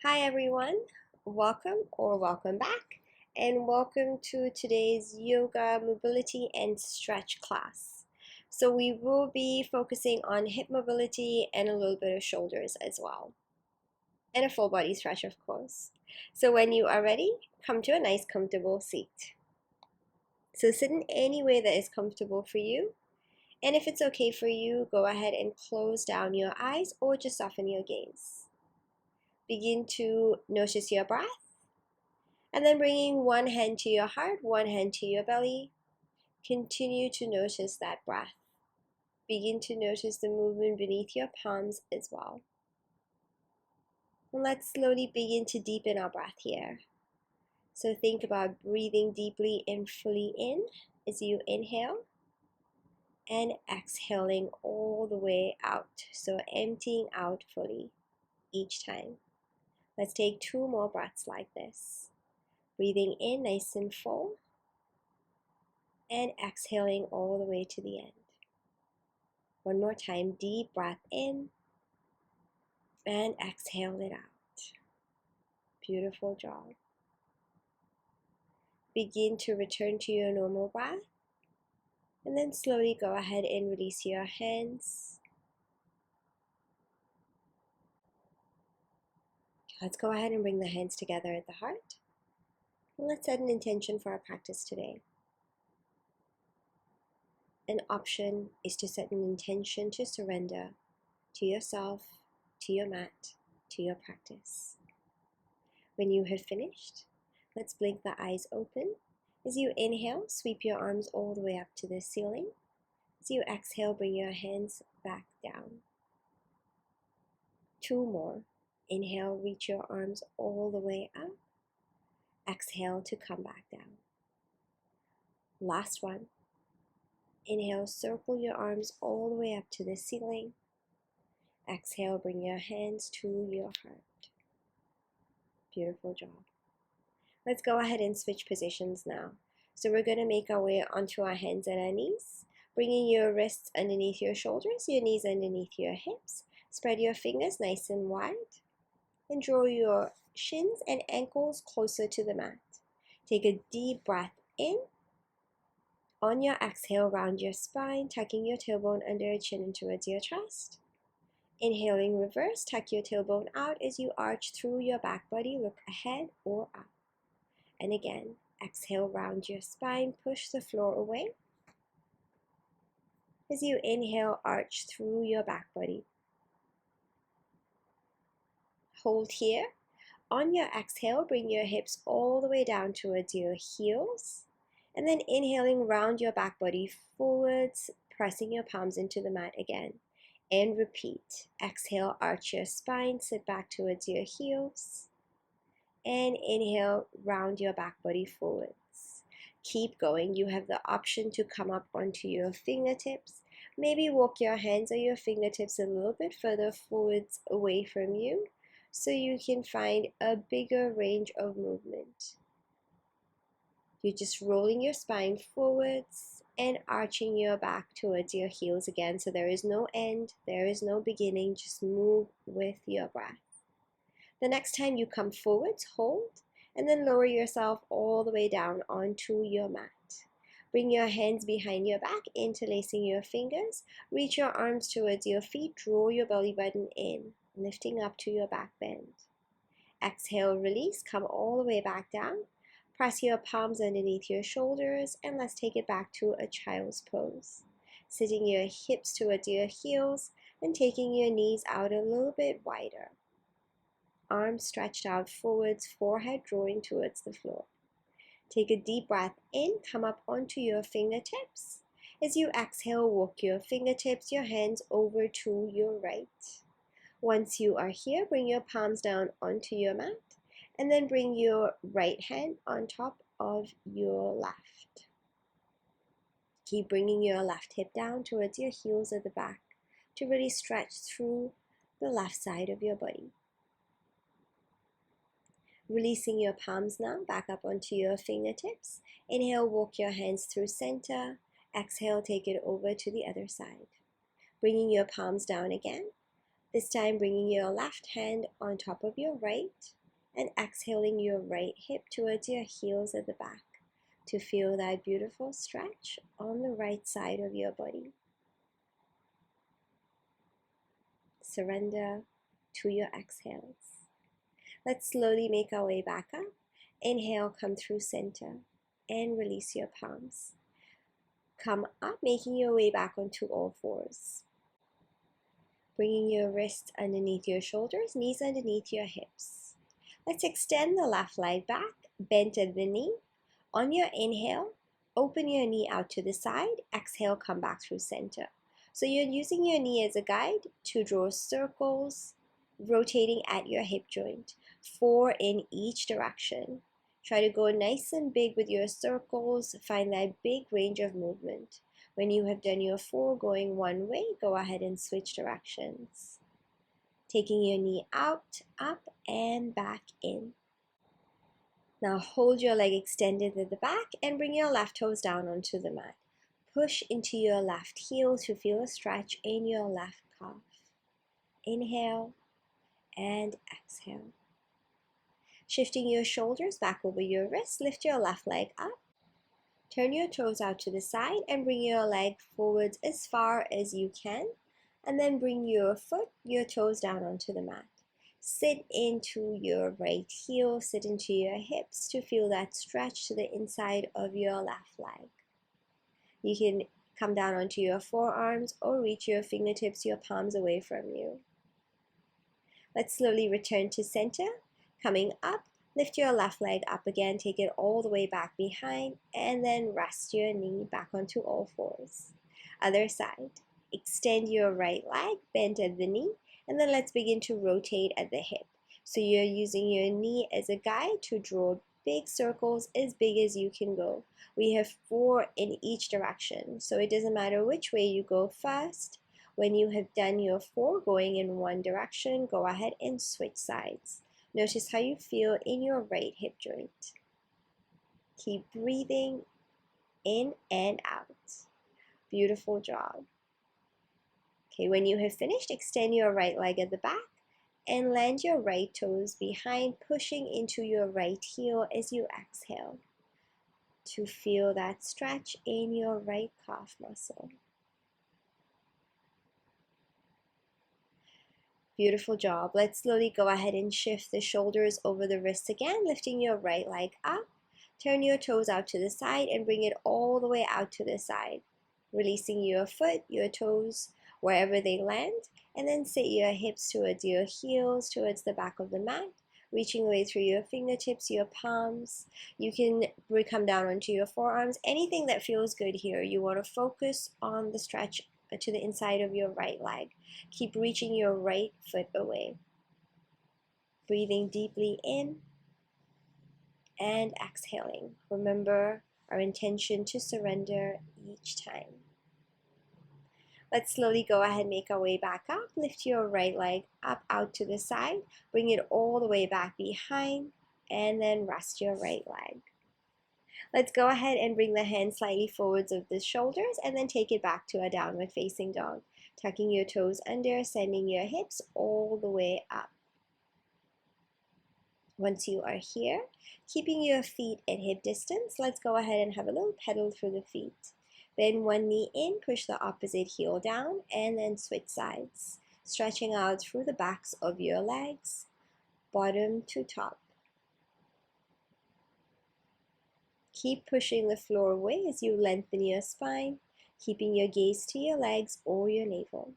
Hi everyone, welcome back, and welcome to today's yoga mobility and stretch class. So we will be focusing on hip mobility and a little bit of shoulders as well, and a full body stretch of course. So when you are ready, come to a nice comfortable seat. So sit in any way that is comfortable for you, and if it's okay for you, go ahead and close down your eyes or just soften your gaze. Begin to notice your breath. And then bringing one hand to your heart, one hand to your belly. Continue to notice that breath. Begin to notice the movement beneath your palms as well. And let's slowly begin to deepen our breath here. So think about breathing deeply and fully in as you inhale, and exhaling all the way out. So emptying out fully each time. Let's take 2 more breaths like this. Breathing in nice and full, and exhaling all the way to the end. One more time, deep breath in and exhale it out. Beautiful job. Begin to return to your normal breath, and then slowly go ahead and release your hands. Let's go ahead and bring the hands together at the heart. And let's set an intention for our practice today. An option is to set an intention to surrender to yourself, to your mat, to your practice. When you have finished, let's blink the eyes open. As you inhale, sweep your arms all the way up to the ceiling. As you exhale, bring your hands back down. 2 more. Inhale, reach your arms all the way up. Exhale to come back down. Last one. Inhale, circle your arms all the way up to the ceiling. Exhale, bring your hands to your heart. Beautiful job. Let's go ahead and switch positions now. So we're going to make our way onto our hands and our knees, bringing your wrists underneath your shoulders, your knees underneath your hips. Spread your fingers nice and wide, and draw your shins and ankles closer to the mat. Take a deep breath in. On your exhale, round your spine, tucking your tailbone under your chin and towards your chest. Inhaling reverse, tuck your tailbone out as you arch through your back body, look ahead or up. And again, exhale, round your spine, push the floor away. As you inhale, arch through your back body. Hold here. On your exhale, bring your hips all the way down towards your heels. And then inhaling, round your back body forwards, pressing your palms into the mat again. And repeat. Exhale, arch your spine, sit back towards your heels. And inhale, round your back body forwards. Keep going. You have the option to come up onto your fingertips. Maybe walk your hands or your fingertips a little bit further forwards away from you, so you can find a bigger range of movement. You're just rolling your spine forwards and arching your back towards your heels again. So there is no end, there is no beginning, just move with your breath. The next time you come forwards, hold, and then lower yourself all the way down onto your mat. Bring your hands behind your back, interlacing your fingers. Reach your arms towards your feet, draw your belly button in, lifting up to your back bend. Exhale, release, come all the way back down. Press your palms underneath your shoulders, and let's take it back to a child's pose. Sitting your hips towards your heels and taking your knees out a little bit wider. Arms stretched out forwards, forehead drawing towards the floor. Take a deep breath in, come up onto your fingertips. As you exhale, walk your fingertips, your hands over to your right. Once you are here, bring your palms down onto your mat, and then bring your right hand on top of your left. Keep bringing your left hip down towards your heels at the back to really stretch through the left side of your body. Releasing your palms now, back up onto your fingertips. Inhale, walk your hands through center. Exhale, take it over to the other side. Bringing your palms down again. This time bringing your left hand on top of your right and exhaling your right hip towards your heels at the back to feel that beautiful stretch on the right side of your body. Surrender to your exhales. Let's slowly make our way back up. Inhale, come through center and release your palms. Come up, making your way back onto all fours. Bringing your wrists underneath your shoulders, knees underneath your hips. Let's extend the left leg back, bend at the knee. On your inhale, open your knee out to the side. Exhale, come back through center. So you're using your knee as a guide to draw circles, rotating at your hip joint, 4 in each direction. Try to go nice and big with your circles. Find that big range of movement. When you have done your 4 going one way, go ahead and switch directions. Taking your knee out, up, and back in. Now hold your leg extended at the back and bring your left toes down onto the mat. Push into your left heel to feel a stretch in your left calf. Inhale and exhale. Shifting your shoulders back over your wrists, lift your left leg up. Turn your toes out to the side and bring your leg forwards as far as you can. And then bring your foot, your toes down onto the mat. Sit into your right heel, sit into your hips to feel that stretch to the inside of your left leg. You can come down onto your forearms or reach your fingertips, your palms away from you. Let's slowly return to center. Coming up, lift your left leg up again, take it all the way back behind, and then rest your knee back onto all fours. Other side. Extend your right leg, bend at the knee, and then let's begin to rotate at the hip. So you're using your knee as a guide to draw big circles as big as you can go. We have 4 in each direction, so it doesn't matter which way you go first. When you have done your 4 going in one direction, go ahead and switch sides. Notice how you feel in your right hip joint. Keep breathing in and out. Beautiful job. Okay, when you have finished, extend your right leg at the back and land your right toes behind, pushing into your right heel as you exhale to feel that stretch in your right calf muscle. Beautiful job. Let's slowly go ahead and shift the shoulders over the wrists again, lifting your right leg up. Turn your toes out to the side and bring it all the way out to the side. Releasing your foot, your toes, wherever they land, and then sit your hips towards your heels, towards the back of the mat, reaching away through your fingertips, your palms. You can come down onto your forearms, anything that feels good here. You want to focus on the stretch to the inside of your right leg. Keep reaching your right foot away. Breathing deeply in and exhaling. Remember our intention to surrender each time. Let's slowly go ahead and make our way back up. Lift your right leg up out to the side. Bring it all the way back behind and then rest your right leg. Let's go ahead and bring the hands slightly forwards of the shoulders and then take it back to a downward facing dog. Tucking your toes under, sending your hips all the way up. Once you are here, keeping your feet at hip distance, let's go ahead and have a little pedal through the feet. Bend one knee in, push the opposite heel down, and then switch sides. Stretching out through the backs of your legs, bottom to top. Keep pushing the floor away as you lengthen your spine, keeping your gaze to your legs or your navel.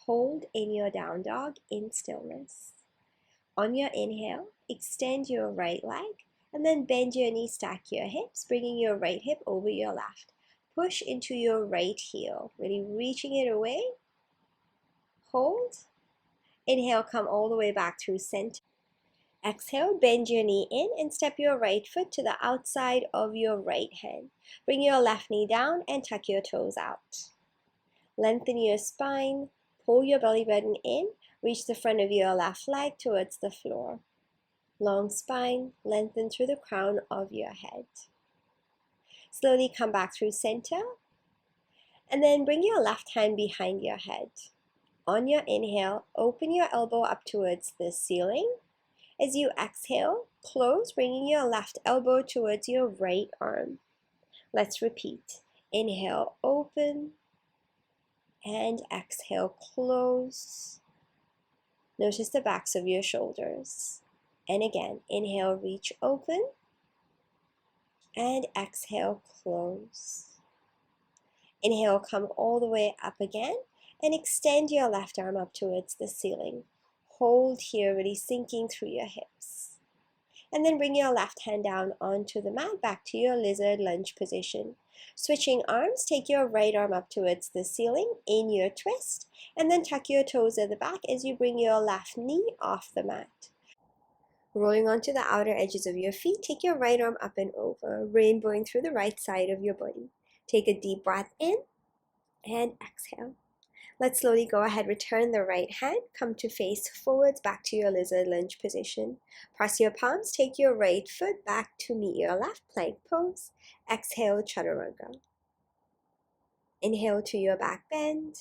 Hold in your down dog in stillness. On your inhale, extend your right leg, and then bend your knee, stack your hips, bringing your right hip over your left. Push into your right heel, really reaching it away. Hold. Inhale, come all the way back through center. Exhale, bend your knee in and step your right foot to the outside of your right hand. Bring your left knee down and tuck your toes out. Lengthen your spine, pull your belly button in, reach the front of your left leg towards the floor. Long spine, lengthen through the crown of your head. Slowly come back through center, and then bring your left hand behind your head. On your inhale, open your elbow up towards the ceiling. As you exhale, close, bringing your left elbow towards your right arm. Let's repeat. Inhale, open, and exhale, close. Notice the backs of your shoulders. And again, inhale, reach open, and exhale, close. Inhale, come all the way up again, and extend your left arm up towards the ceiling. Hold here, really sinking through your hips. And then bring your left hand down onto the mat, back to your lizard lunge position. Switching arms, take your right arm up towards the ceiling in your twist, and then tuck your toes at the back as you bring your left knee off the mat. Rolling onto the outer edges of your feet, take your right arm up and over, rainbowing through the right side of your body. Take a deep breath in and exhale. Let's slowly go ahead, return the right hand, come to face forwards, back to your lizard lunge position. Press your palms, take your right foot back to meet your left, plank pose. Exhale, chaturanga. Inhale to your back bend.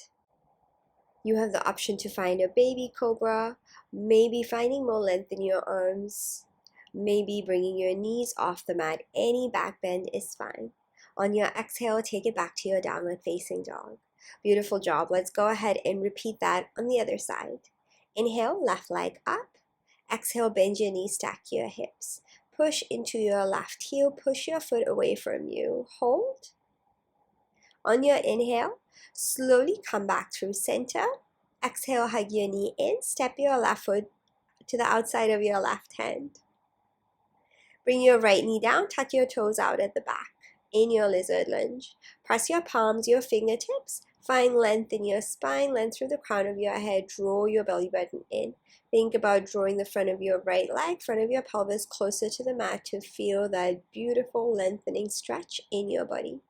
You have the option to find a baby cobra, maybe finding more length in your arms, maybe bringing your knees off the mat. Any back bend is fine. On your exhale, take it back to your downward facing dog. Beautiful job. Let's go ahead and repeat that on the other side. Inhale, left leg up. Exhale, bend your knees, stack your hips. Push into your left heel, push your foot away from you. Hold. On your inhale, slowly come back through center. Exhale, hug your knee in. Step your left foot to the outside of your left hand. Bring your right knee down, tuck your toes out at the back in your lizard lunge. Press your palms, your fingertips. Find length in your spine, length through the crown of your head. Draw your belly button in. Think about drawing the front of your right leg, front of your pelvis closer to the mat to feel that beautiful lengthening stretch in your body.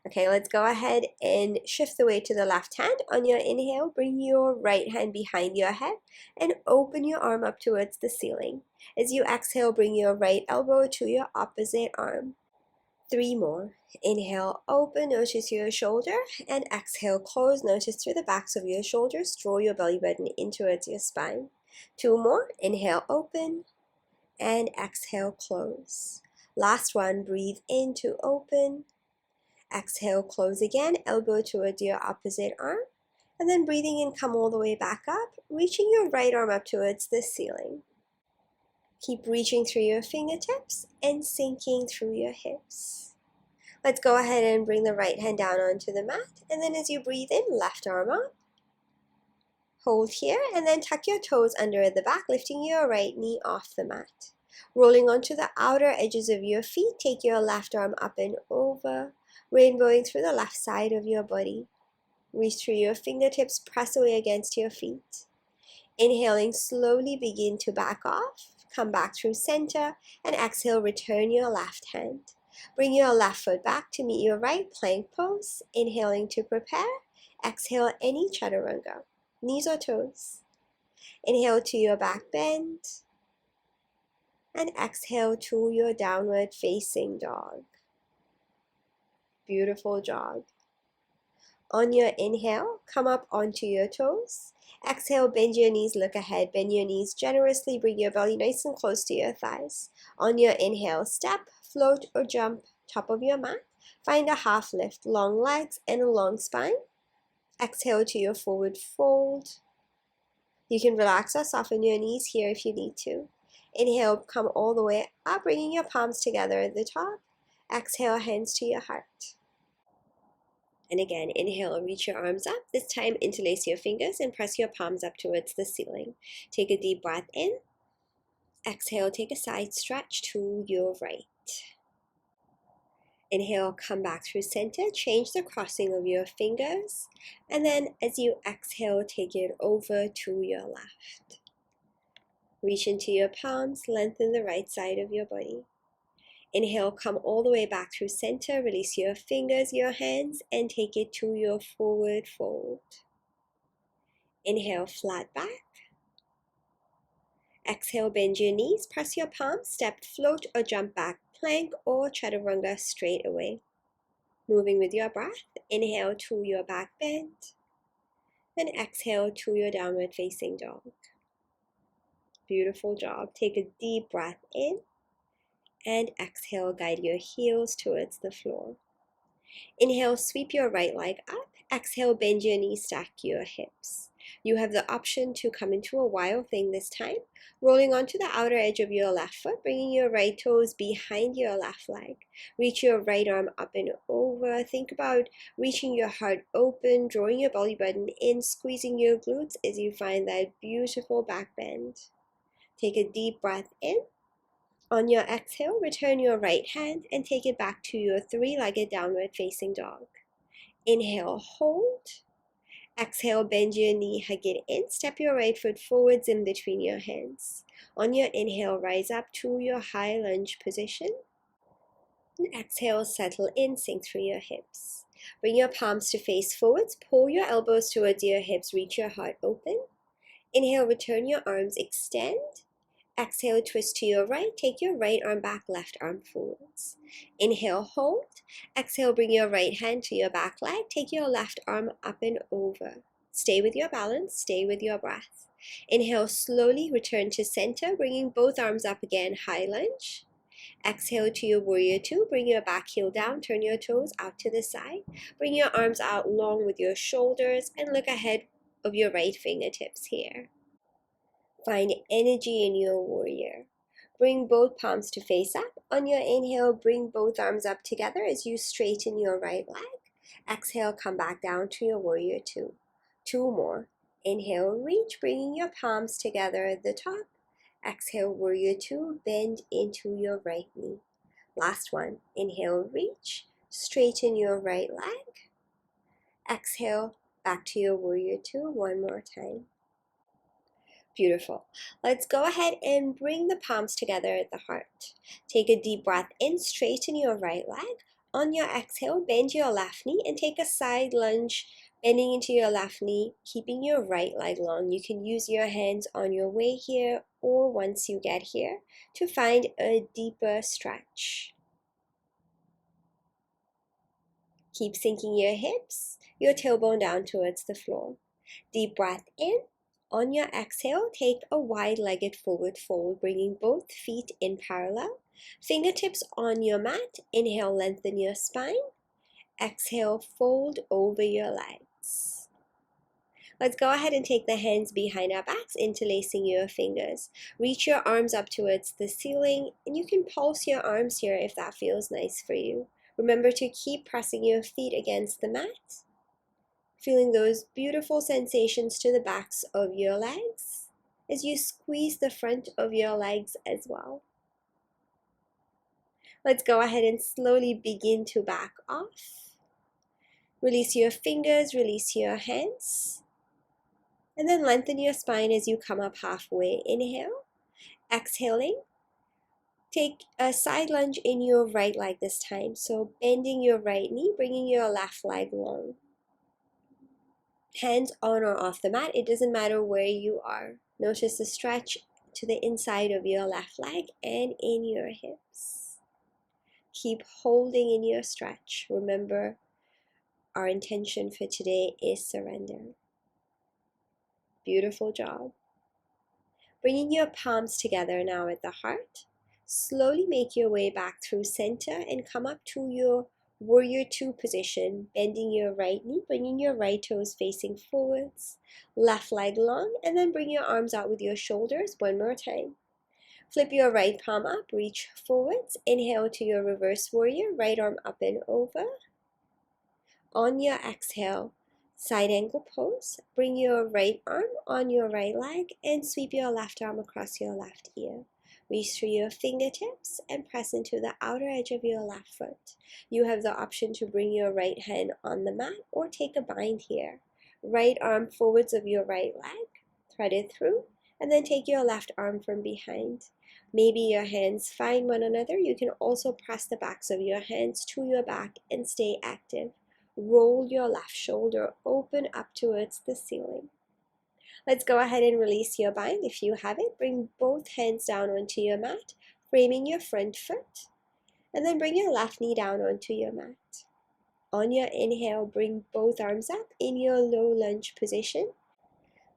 Okay, let's go ahead and shift the weight to the left hand. On your inhale, bring your right hand behind your head and open your arm up towards the ceiling. As you exhale, bring your right elbow to your opposite arm. 3 more. Inhale, open, notice your shoulder, and exhale, close, notice through the backs of your shoulders, draw your belly button in towards your spine. 2 more. Inhale, open, and exhale, close. Last one, breathe in to open. Exhale, close again, elbow towards your opposite arm, and then breathing in, come all the way back up, reaching your right arm up towards the ceiling. Keep reaching through your fingertips and sinking through your hips. Let's go ahead and bring the right hand down onto the mat, and then as you breathe in, left arm up. Hold here, and then tuck your toes under at the back, lifting your right knee off the mat. Rolling onto the outer edges of your feet, take your left arm up and over, rainbowing through the left side of your body. Reach through your fingertips, press away against your feet. Inhaling, slowly begin to back off. Come back through center, and exhale, return your left hand. Bring your left foot back to meet your right, plank pose. Inhaling to prepare. Exhale, any chaturanga, knees or toes. Inhale to your back bend. And exhale to your downward facing dog. Beautiful job. On your inhale, come up onto your toes. Exhale, bend your knees, look ahead. Bend your knees generously, bring your belly nice and close to your thighs. On your inhale, step, float or jump, top of your mat. Find a half lift, long legs and a long spine. Exhale to your forward fold. You can relax or soften your knees here if you need to. Inhale, come all the way up, bringing your palms together at the top. Exhale, hands to your heart. And again, inhale, reach your arms up. This time, interlace your fingers and press your palms up towards the ceiling. Take a deep breath in. Exhale, take a side stretch to your right. Inhale, come back through center. Change the crossing of your fingers. And then as you exhale, take it over to your left. Reach into your palms, lengthen the right side of your body. Inhale, come all the way back through center. Release your fingers, your hands, and take it to your forward fold. Inhale, flat back. Exhale, bend your knees, press your palms, step, float, or jump back, plank or chaturanga straight away. Moving with your breath, inhale to your back bend. And exhale to your downward facing dog. Beautiful job. Take a deep breath in and exhale, guide your heels towards the floor. Inhale, sweep your right leg up. Exhale, bend your knees, stack your hips. You have the option to come into a wild thing this time, rolling onto the outer edge of your left foot, bringing your right toes behind your left leg. Reach your right arm up and over. Think about reaching your heart open, drawing your belly button in, squeezing your glutes as you find that beautiful back bend. Take a deep breath in. On your exhale, return your right hand and take it back to your three-legged downward facing dog. Inhale, hold. Exhale, bend your knee, hug it in. Step your right foot forwards in between your hands. On your inhale, rise up to your high lunge position. And exhale, settle in, sink through your hips. Bring your palms to face forwards. Pull your elbows towards your hips. Reach your heart open. Inhale, return your arms, extend. Exhale, twist to your right. Take your right arm back, left arm forwards. Inhale, hold. Exhale, bring your right hand to your back leg. Take your left arm up and over. Stay with your balance. Stay with your breath. Inhale, slowly return to center, bringing both arms up again, high lunge. Exhale to your warrior two. Bring your back heel down. Turn your toes out to the side. Bring your arms out long with your shoulders and look ahead of your right fingertips here. Find energy in your warrior. Bring both palms to face up. On your inhale, bring both arms up together as you straighten your right leg. Exhale, come back down to your warrior two. Two more. Inhale, reach, bringing your palms together at the top. Exhale, warrior two, bend into your right knee. Last one. Inhale, reach, straighten your right leg. Exhale, back to your warrior two one more time. Beautiful. Let's go ahead and bring the palms together at the heart. Take a deep breath in, straighten your right leg. On your exhale, bend your left knee and take a side lunge, bending into your left knee, keeping your right leg long. You can use your hands on your way here or once you get here to find a deeper stretch. Keep sinking your hips, your tailbone down towards the floor. Deep breath in. On your exhale, take a wide-legged forward fold, bringing both feet in parallel. Fingertips on your mat. Inhale, lengthen your spine. Exhale, fold over your legs. Let's go ahead and take the hands behind our backs, interlacing your fingers. Reach your arms up towards the ceiling, and you can pulse your arms here if that feels nice for you. Remember to keep pressing your feet against the mat. Feeling those beautiful sensations to the backs of your legs as you squeeze the front of your legs as well. Let's go ahead and slowly begin to back off. Release your fingers, release your hands, and then lengthen your spine as you come up halfway. Inhale, exhaling. Take a side lunge in your right leg this time, so bending your right knee, bringing your left leg long. Hands on or off the mat, it doesn't matter where you are. Notice the stretch to the inside of your left leg and in your hips. Keep holding in your stretch. Remember, our intention for today is surrender. Beautiful job. Bringing your palms together now at the heart. Slowly make your way back through center and come up to your warrior two position, bending your right knee, bringing your right toes facing forwards, left leg long, and then bring your arms out with your shoulders one more time. Flip your right palm up, reach forwards, inhale to your reverse warrior, right arm up and over. On your exhale, side angle pose, bring your right arm on your right leg and sweep your left arm across your left ear. Reach through your fingertips and press into the outer edge of your left foot. You have the option to bring your right hand on the mat or take a bind here. Right arm forwards of your right leg, thread it through, and then take your left arm from behind. Maybe your hands find one another. You can also press the backs of your hands to your back and stay active. Roll your left shoulder open up towards the ceiling. Let's go ahead and release your bind. If you have it, bring both hands down onto your mat, framing your front foot, and then bring your left knee down onto your mat. On your inhale, bring both arms up in your low lunge position,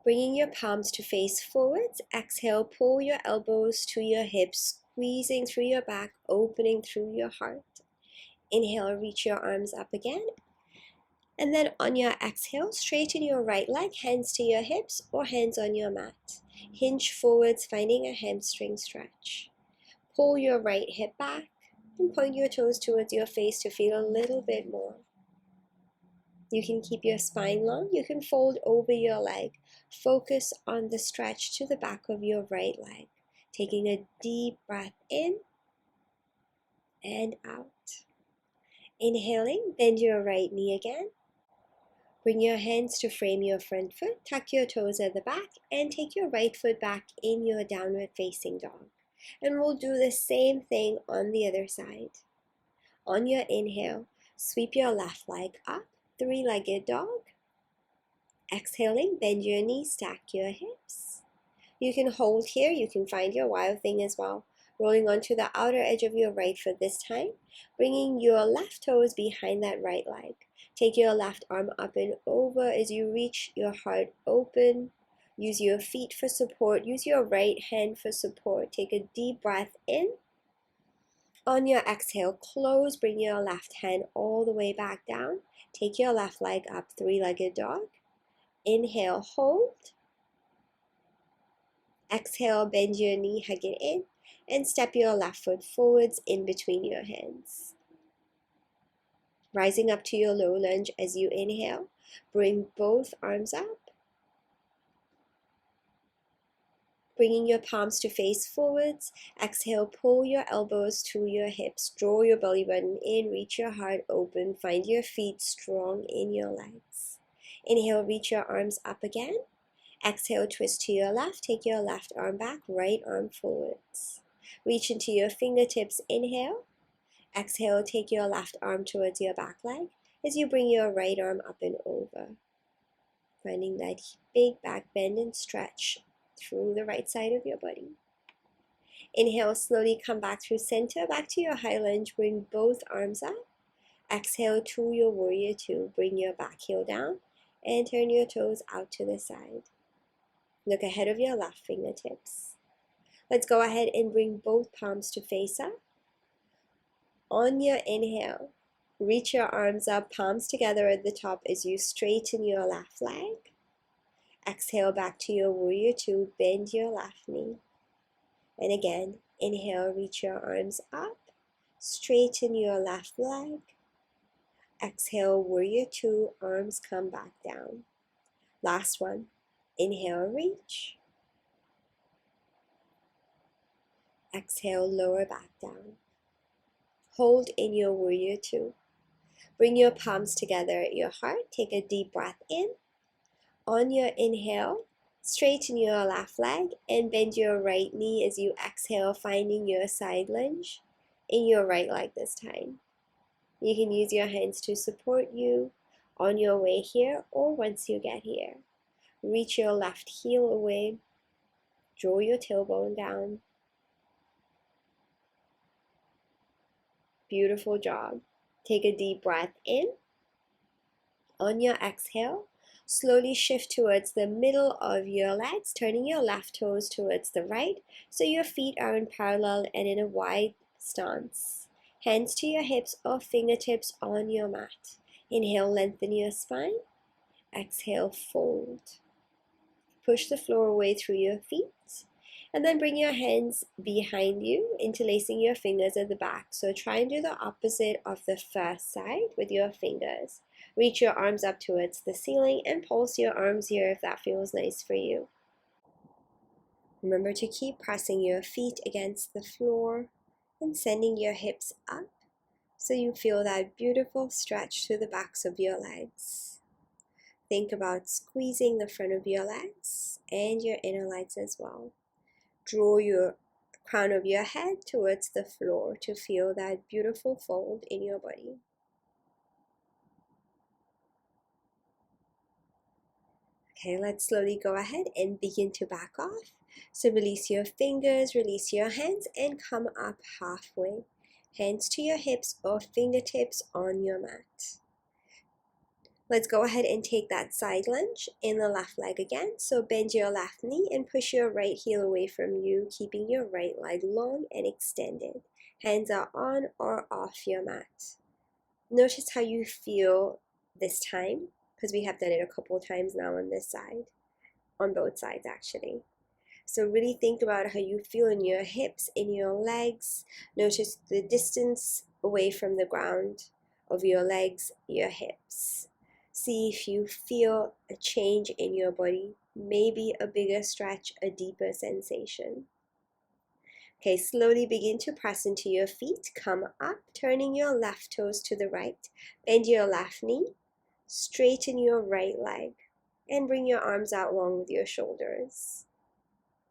bringing your palms to face forwards. Exhale, pull your elbows to your hips, squeezing through your back, opening through your heart. Inhale, reach your arms up again. And then on your exhale, straighten your right leg, hands to your hips or hands on your mat. Hinge forwards, finding a hamstring stretch. Pull your right hip back and point your toes towards your face to feel a little bit more. You can keep your spine long. You can fold over your leg. Focus on the stretch to the back of your right leg. Taking a deep breath in and out. Inhaling, bend your right knee again. Bring your hands to frame your front foot. Tuck your toes at the back and take your right foot back in your downward facing dog. And we'll do the same thing on the other side. On your inhale, sweep your left leg up, three-legged dog. Exhaling, bend your knees, stack your hips. You can hold here, you can find your wild thing as well. Rolling onto the outer edge of your right foot this time, bringing your left toes behind that right leg. Take your left arm up and over as you reach your heart open. Use your feet for support. Use your right hand for support. Take a deep breath in. On your exhale, close. Bring your left hand all the way back down. Take your left leg up, three-legged dog. Inhale, hold. Exhale, bend your knee, hug it in. And step your left foot forwards in between your hands. Rising up to your low lunge as you inhale. Bring both arms up. Bringing your palms to face forwards. Exhale, pull your elbows to your hips. Draw your belly button in, reach your heart open. Find your feet strong in your legs. Inhale, reach your arms up again. Exhale, twist to your left. Take your left arm back, right arm forwards. Reach into your fingertips, inhale. Exhale, take your left arm towards your back leg as you bring your right arm up and over. Finding that big back bend and stretch through the right side of your body. Inhale, slowly come back through center, back to your high lunge. Bring both arms up. Exhale to your warrior two. Bring your back heel down and turn your toes out to the side. Look ahead of your left fingertips. Let's go ahead and bring both palms to face up. On your inhale, reach your arms up, palms together at the top as you straighten your left leg. Exhale back to your warrior two, bend your left knee. And again, inhale, reach your arms up, straighten your left leg. Exhale, warrior two, arms come back down. Last one, inhale, reach. Exhale, lower back down. Hold in your warrior two. Bring your palms together at your heart. Take a deep breath in. On your inhale, straighten your left leg and bend your right knee as you exhale, finding your side lunge in your right leg this time. You can use your hands to support you on your way here or once you get here. Reach your left heel away. Draw your tailbone down. Beautiful job. Take a deep breath in. On your exhale, slowly shift towards the middle of your legs, turning your left toes towards the right so your feet are in parallel and in a wide stance. Hands to your hips or fingertips on your mat. Inhale, lengthen your spine. Exhale, fold. Push the floor away through your feet. And then bring your hands behind you, interlacing your fingers at the back. So try and do the opposite of the first side with your fingers. Reach your arms up towards the ceiling and pulse your arms here if that feels nice for you. Remember to keep pressing your feet against the floor and sending your hips up so you feel that beautiful stretch through the backs of your legs. Think about squeezing the front of your legs and your inner legs as well. Draw your crown of your head towards the floor to feel that beautiful fold in your body. Okay, let's slowly go ahead and begin to back off. So release your fingers, release your hands, and come up halfway. Hands to your hips or fingertips on your mat. Let's go ahead and take that side lunge in the left leg again. So bend your left knee and push your right heel away from you, keeping your right leg long and extended. Hands are on or off your mat. Notice how you feel this time, because we have done it a couple of times now on this side, on both sides actually. So really think about how you feel in your hips, in your legs. Notice the distance away from the ground of your legs, your hips. See if you feel a change in your body, maybe a bigger stretch, a deeper sensation. Okay, slowly begin to press into your feet. Come up, turning your left toes to the right. Bend your left knee, straighten your right leg, and bring your arms out long with your shoulders.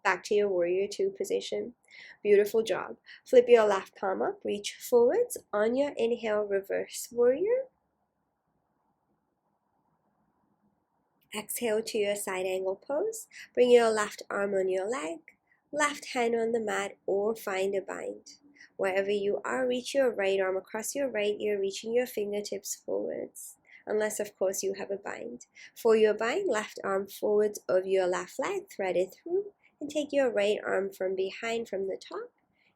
Back to your warrior two position. Beautiful job. Flip your left palm up, reach forwards. On your inhale, reverse warrior. Exhale to your side angle pose. Bring your left arm on your leg, left hand on the mat, or find a bind. Wherever you are, reach your right arm across your right ear, reaching your fingertips forwards. Unless, of course, you have a bind. For your bind, left arm forwards of your left leg, thread it through, and take your right arm from behind from the top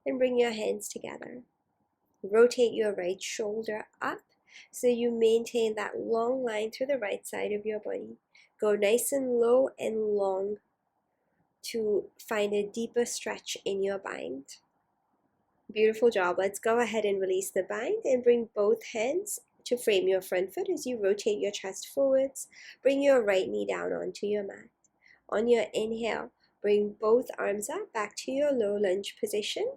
and bring your hands together. Rotate your right shoulder up so you maintain that long line through the right side of your body. Go nice and low and long to find a deeper stretch in your bind. Beautiful job. Let's go ahead and release the bind and bring both hands to frame your front foot as you rotate your chest forwards. Bring your right knee down onto your mat. On your inhale, bring both arms up back to your low lunge position.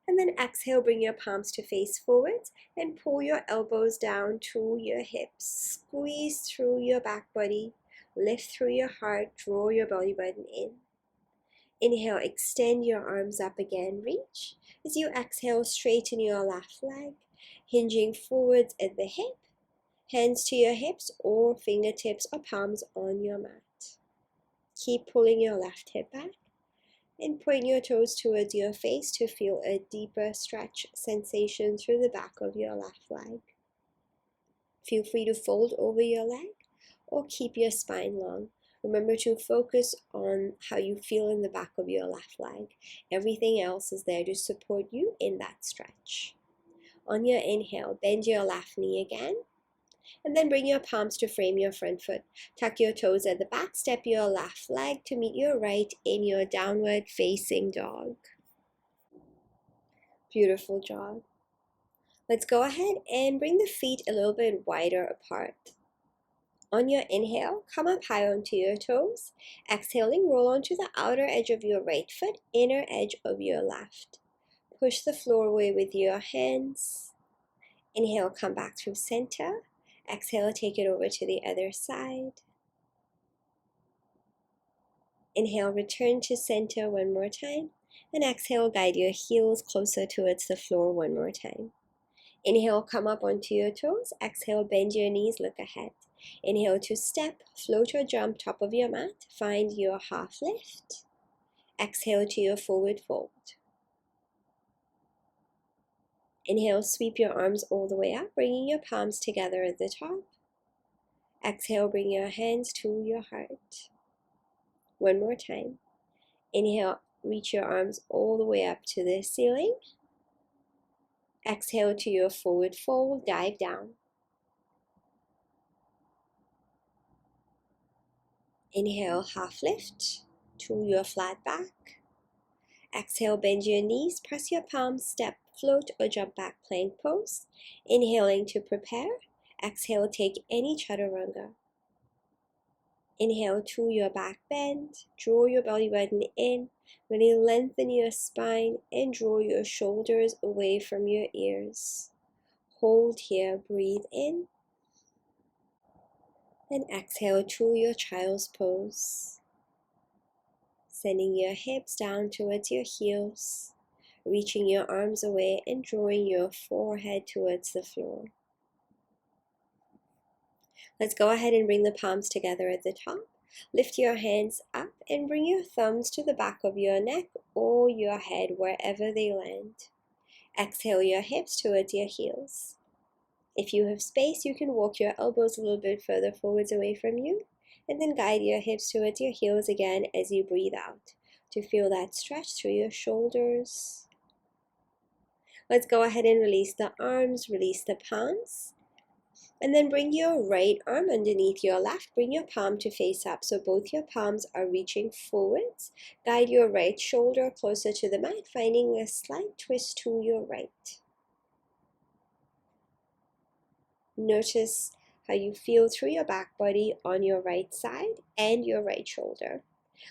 And then exhale, bring your palms to face forwards and pull your elbows down to your hips. Squeeze through your back body, lift through your heart, draw your belly button in. Inhale, extend your arms up again, reach. As you exhale, straighten your left leg, hinging forwards at the hip, hands to your hips or fingertips or palms on your mat. Keep pulling your left hip back and point your toes towards your face to feel a deeper stretch sensation through the back of your left leg. Feel free to fold over your leg or keep your spine long. Remember to focus on how you feel in the back of your left leg. Everything else is there to support you in that stretch. On your inhale, bend your left knee again. And then bring your palms to frame your front foot. Tuck your toes at the back. Step your left leg to meet your right in your downward facing dog. Beautiful job. Let's go ahead and bring the feet a little bit wider apart. On your inhale, come up high onto your toes. Exhaling, roll onto the outer edge of your right foot, inner edge of your left. Push the floor away with your hands. Inhale, come back through center. Exhale, take it over to the other side. Inhale, return to center one more time. And exhale, guide your heels closer towards the floor one more time. Inhale, come up onto your toes. Exhale, bend your knees, look ahead. Inhale to step, float or jump top of your mat. Find your half lift. Exhale to your forward fold. Inhale, sweep your arms all the way up, bringing your palms together at the top. Exhale, bring your hands to your heart. One more time. Inhale, reach your arms all the way up to the ceiling. Exhale to your forward fold, dive down. Inhale, half lift to your flat back. Exhale, bend your knees, press your palms, step, float or jump back plank pose. Inhaling to prepare. Exhale, take any chaturanga. Inhale to your back bend, draw your belly button in, really lengthen your spine and draw your shoulders away from your ears. Hold here, breathe in, and exhale to your child's pose. Sending your hips down towards your heels, reaching your arms away and drawing your forehead towards the floor. Let's go ahead and bring the palms together at the top. Lift your hands up and bring your thumbs to the back of your neck or your head wherever they land. Exhale your hips towards your heels. If you have space, you can walk your elbows a little bit further forwards away from you, and then guide your hips towards your heels again as you breathe out to feel that stretch through your shoulders. Let's go ahead and release the arms, release the palms. And then bring your right arm underneath your left. Bring your palm to face up so both your palms are reaching forwards. Guide your right shoulder closer to the mat, finding a slight twist to your right. Notice how you feel through your back body on your right side and your right shoulder.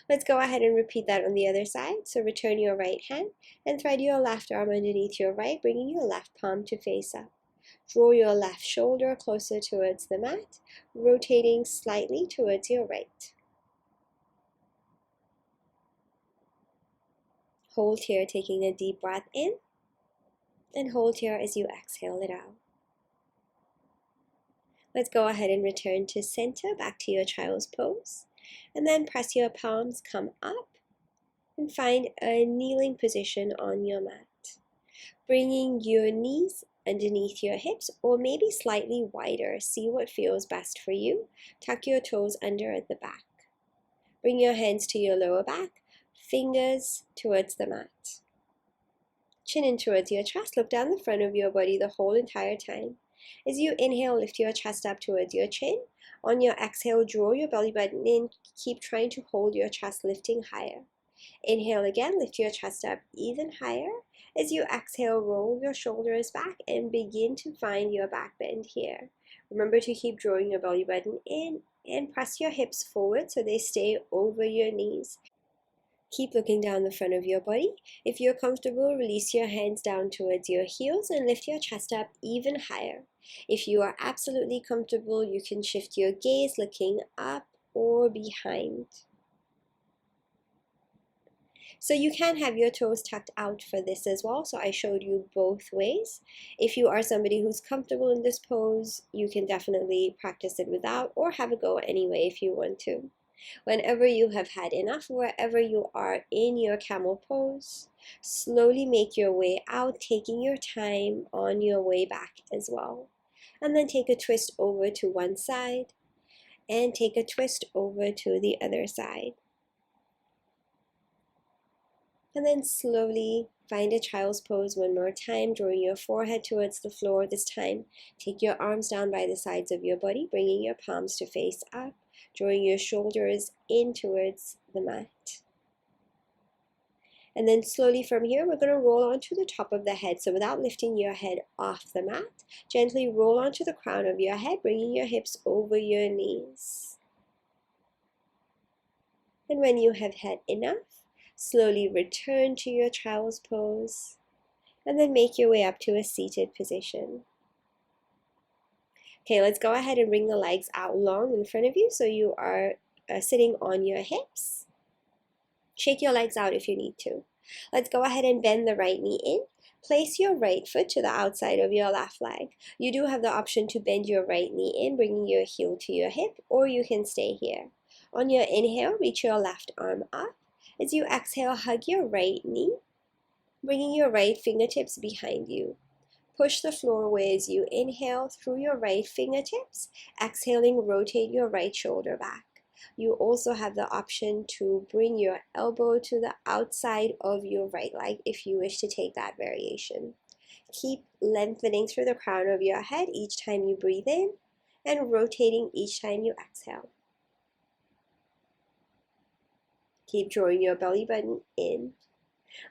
Let's go ahead and repeat that on the other side. So return your right hand and thread your left arm underneath your right, bringing your left palm to face up. Draw your left shoulder closer towards the mat, rotating slightly towards your right. Hold here, taking a deep breath in, and hold here as you exhale it out. Let's go ahead and return to center, back to your child's pose, and then press your palms, come up, and find a kneeling position on your mat. Bringing your knees underneath your hips or maybe slightly wider. See what feels best for you. Tuck your toes under at the back. Bring your hands to your lower back, fingers towards the mat. Chin in towards your chest. Look down the front of your body the whole entire time. As you inhale, lift your chest up towards your chin. On your exhale, draw your belly button in. Keep trying to hold your chest lifting higher. Inhale again, lift your chest up even higher. As you exhale, roll your shoulders back and begin to find your back bend here. Remember to keep drawing your belly button in and press your hips forward so they stay over your knees. Keep looking down the front of your body. If you're comfortable, release your hands down towards your heels and lift your chest up even higher. If you are absolutely comfortable, you can shift your gaze looking up or behind. So you can have your toes tucked out for this as well. So I showed you both ways. If you are somebody who's comfortable in this pose, you can definitely practice it without or have a go anyway if you want to. Whenever you have had enough, wherever you are in your camel pose, slowly make your way out, taking your time on your way back as well. And then take a twist over to one side and take a twist over to the other side. And then slowly find a child's pose one more time, drawing your forehead towards the floor. This time, take your arms down by the sides of your body, bringing your palms to face up, drawing your shoulders in towards the mat. And then slowly from here, we're going to roll onto the top of the head. So without lifting your head off the mat, gently roll onto the crown of your head, bringing your hips over your knees. And when you have had enough, slowly return to your child's pose and then make your way up to a seated position. Okay, let's go ahead and bring the legs out long in front of you so you are sitting on your hips. Shake your legs out if you need to. Let's go ahead and bend the right knee in. Place your right foot to the outside of your left leg. You do have the option to bend your right knee in, bringing your heel to your hip, or you can stay here. On your inhale, reach your left arm up. As you exhale, hug your right knee, bringing your right fingertips behind you. Push the floor away as you inhale through your right fingertips. Exhaling, rotate your right shoulder back. You also have the option to bring your elbow to the outside of your right leg if you wish to take that variation. Keep lengthening through the crown of your head each time you breathe in and rotating each time you exhale. Keep drawing your belly button in.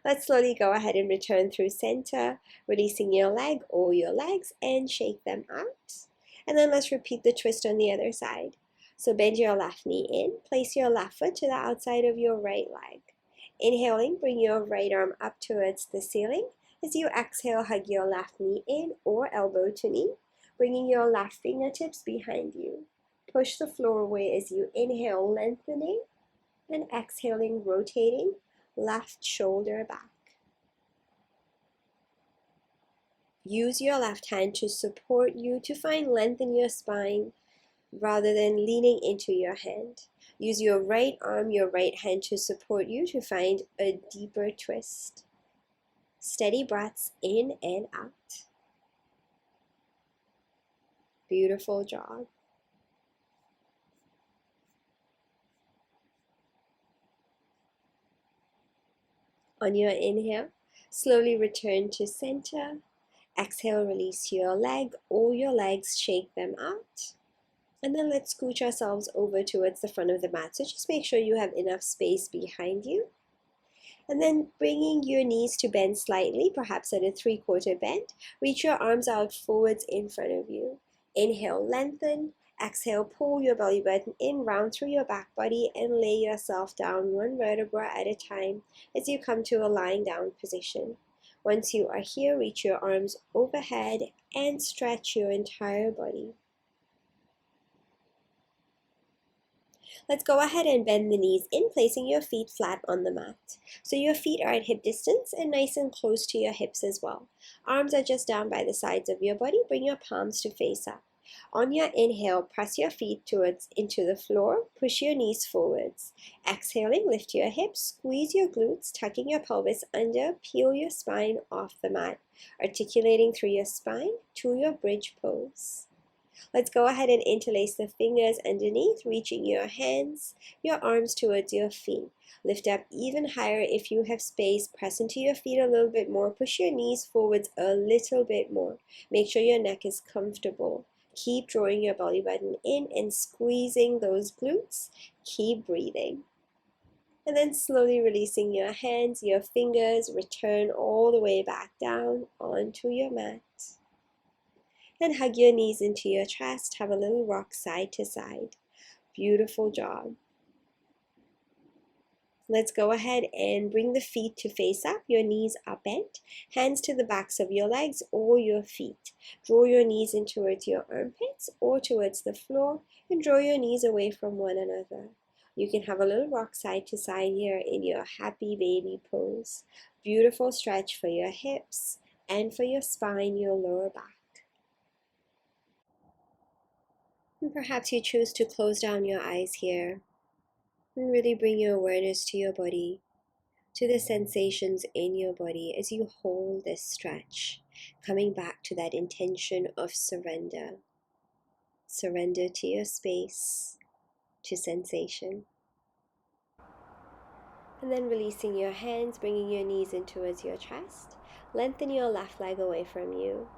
Let's slowly go ahead and return through center, releasing your leg or your legs and shake them out. And then let's repeat the twist on the other side. So bend your left knee in, place your left foot to the outside of your right leg. Inhaling, bring your right arm up towards the ceiling. As you exhale, hug your left knee in or elbow to knee, bringing your left fingertips behind you. Push the floor away as you inhale, lengthening, and exhaling, rotating, left shoulder back. Use your left hand to support you to find length in your spine rather than leaning into your hand. Use your right arm, your right hand to support you to find a deeper twist. Steady breaths in and out. Beautiful job. On your inhale, slowly return to center. Exhale, release your leg or your legs, shake them out. And then let's scooch ourselves over towards the front of the mat. So just make sure you have enough space behind you. And then bringing your knees to bend slightly, perhaps at a 3/4 bend. Reach your arms out forwards in front of you. Inhale, lengthen. Exhale, pull your belly button in, round through your back body, and lay yourself down one vertebra at a time as you come to a lying down position. Once you are here, reach your arms overhead and stretch your entire body. Let's go ahead and bend the knees in, placing your feet flat on the mat. So your feet are at hip distance and nice and close to your hips as well. Arms are just down by the sides of your body. Bring your palms to face up. On your inhale, press your feet into the floor. Push your knees forwards. Exhaling, lift your hips, squeeze your glutes, tucking your pelvis under, peel your spine off the mat, articulating through your spine to your bridge pose. Let's go ahead and interlace the fingers underneath, reaching your hands, your arms towards your feet. Lift up even higher if you have space. Press into your feet a little bit more. Push your knees forwards a little bit more. Make sure your neck is comfortable. Keep drawing your belly button in and squeezing those glutes. Keep breathing. And then slowly releasing your hands, your fingers, return all the way back down onto your mat. And hug your knees into your chest. Have a little rock side to side. Beautiful job. Let's go ahead and bring the feet to face up. Your knees are bent. Hands to the backs of your legs or your feet. Draw your knees in towards your armpits or towards the floor, and draw your knees away from one another. You can have a little rock side to side here in your happy baby pose. Beautiful stretch for your hips and for your spine, your lower back. And perhaps you choose to close down your eyes here and really bring your awareness to your body, to the sensations in your body as you hold this stretch, coming back to that intention of surrender. Surrender to your space, to sensation. And then releasing your hands, bringing your knees in towards your chest. Lengthen your left leg away from you.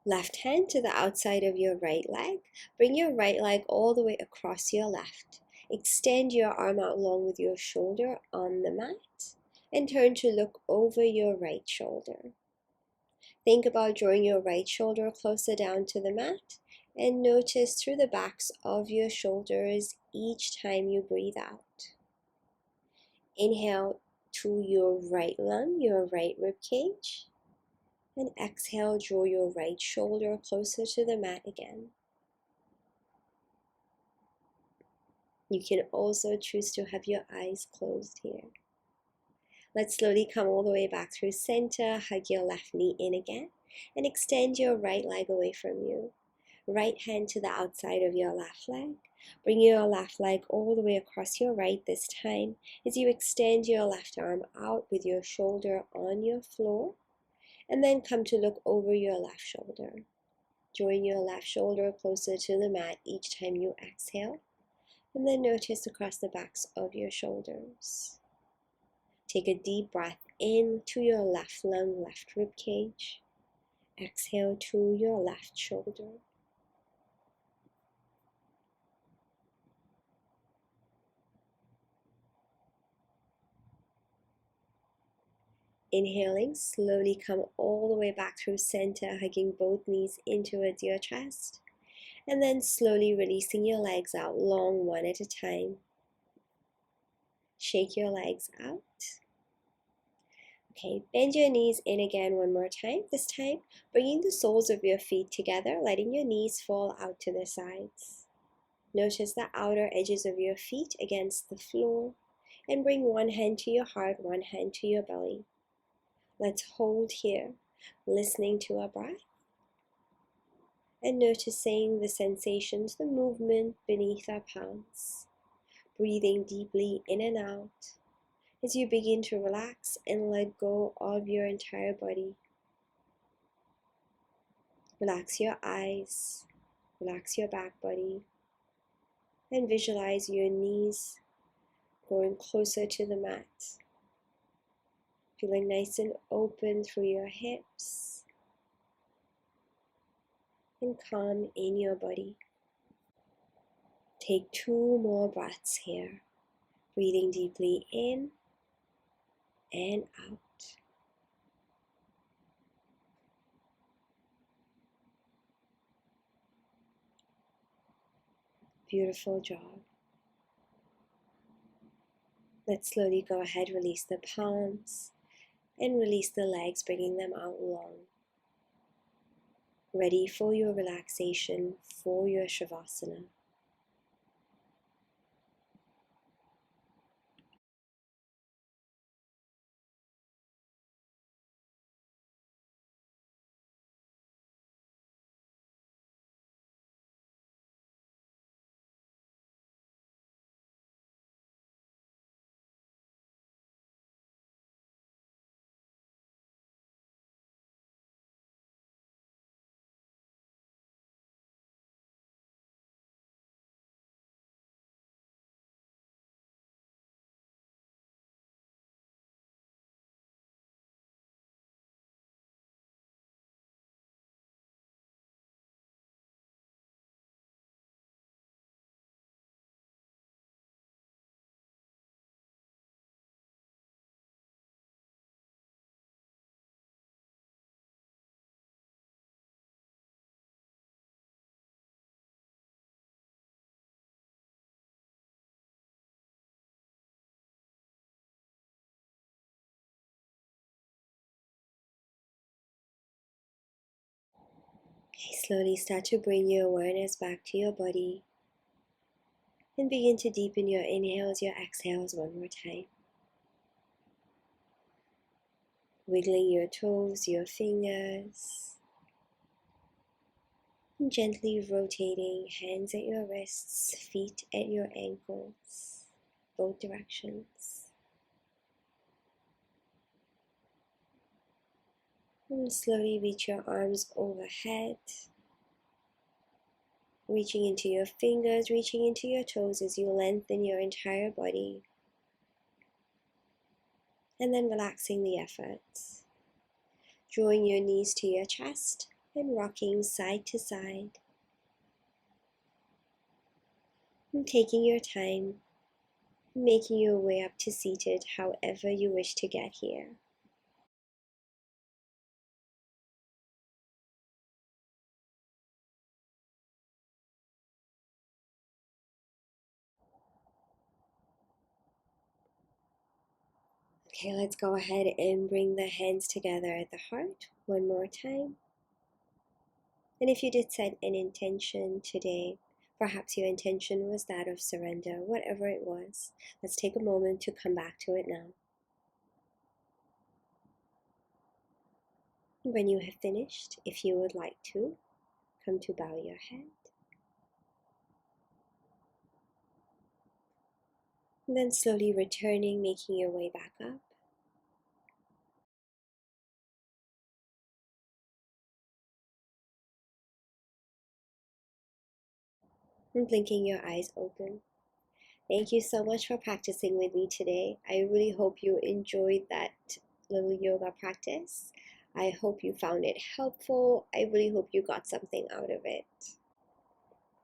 Left hand to the outside of your right leg. Bring your right leg all the way across your left. Extend your arm out long with your shoulder on the mat and turn to look over your right shoulder. Think about drawing your right shoulder closer down to the mat and notice through the backs of your shoulders each time you breathe out. Inhale to your right lung, your right rib cage. And exhale, draw your right shoulder closer to the mat again. You can also choose to have your eyes closed here. Let's slowly come all the way back through center. Hug your left knee in again and extend your right leg away from you. Right hand to the outside of your left leg. Bring your left leg all the way across your right this time as you extend your left arm out with your shoulder on your floor. And then come to look over your left shoulder. Drawing your left shoulder closer to the mat each time you exhale. And then notice across the backs of your shoulders. Take a deep breath in to your left lung, left rib cage. Exhale to your left shoulder. Inhaling, slowly come all the way back through center, hugging both knees in towards your chest. And then slowly releasing your legs out long, one at a time. Shake your legs out. Okay, bend your knees in again one more time. This time, bringing the soles of your feet together, letting your knees fall out to the sides. Notice the outer edges of your feet against the floor. And bring one hand to your heart, one hand to your belly. Let's hold here, listening to our breath. And noticing the sensations, the movement beneath our palms. Breathing deeply in and out as you begin to relax and let go of your entire body. Relax your eyes, Relax your back body and visualize your knees going closer to the mat. Feeling nice and open through your hips and calm in your body. Take 2 more breaths here. Breathing deeply in and out. Beautiful job. Let's slowly go ahead, release the palms and release the legs, bringing them out long. Ready for your relaxation, for your Savasana. Okay, slowly start to bring your awareness back to your body and begin to deepen your inhales, your exhales one more time. Wiggling your toes, your fingers, and gently rotating hands at your wrists, feet at your ankles, both directions. And slowly reach your arms overhead, reaching into your fingers, reaching into your toes as you lengthen your entire body. And then relaxing the effort. Drawing your knees to your chest and rocking side to side. And taking your time, making your way up to seated however you wish to get here. Okay, let's go ahead and bring the hands together at the heart one more time. And if you did set an intention today, perhaps your intention was that of surrender, whatever it was, let's take a moment to come back to it now. When you have finished, if you would like to, come to bow your head. And then slowly returning, making your way back up. And blinking your eyes open. Thank you so much for practicing with me today. I really hope you enjoyed that little yoga practice. I hope you found it helpful. I really hope you got something out of it.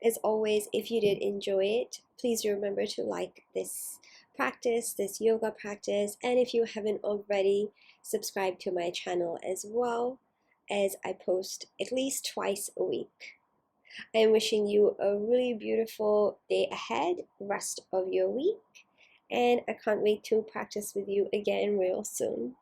As always, if you did enjoy it, please remember to like this practice, this yoga practice, and if you haven't already, subscribe to my channel as well, as I post at least twice a week. I am wishing you a really beautiful day ahead, rest of your week, and I can't wait to practice with you again real soon.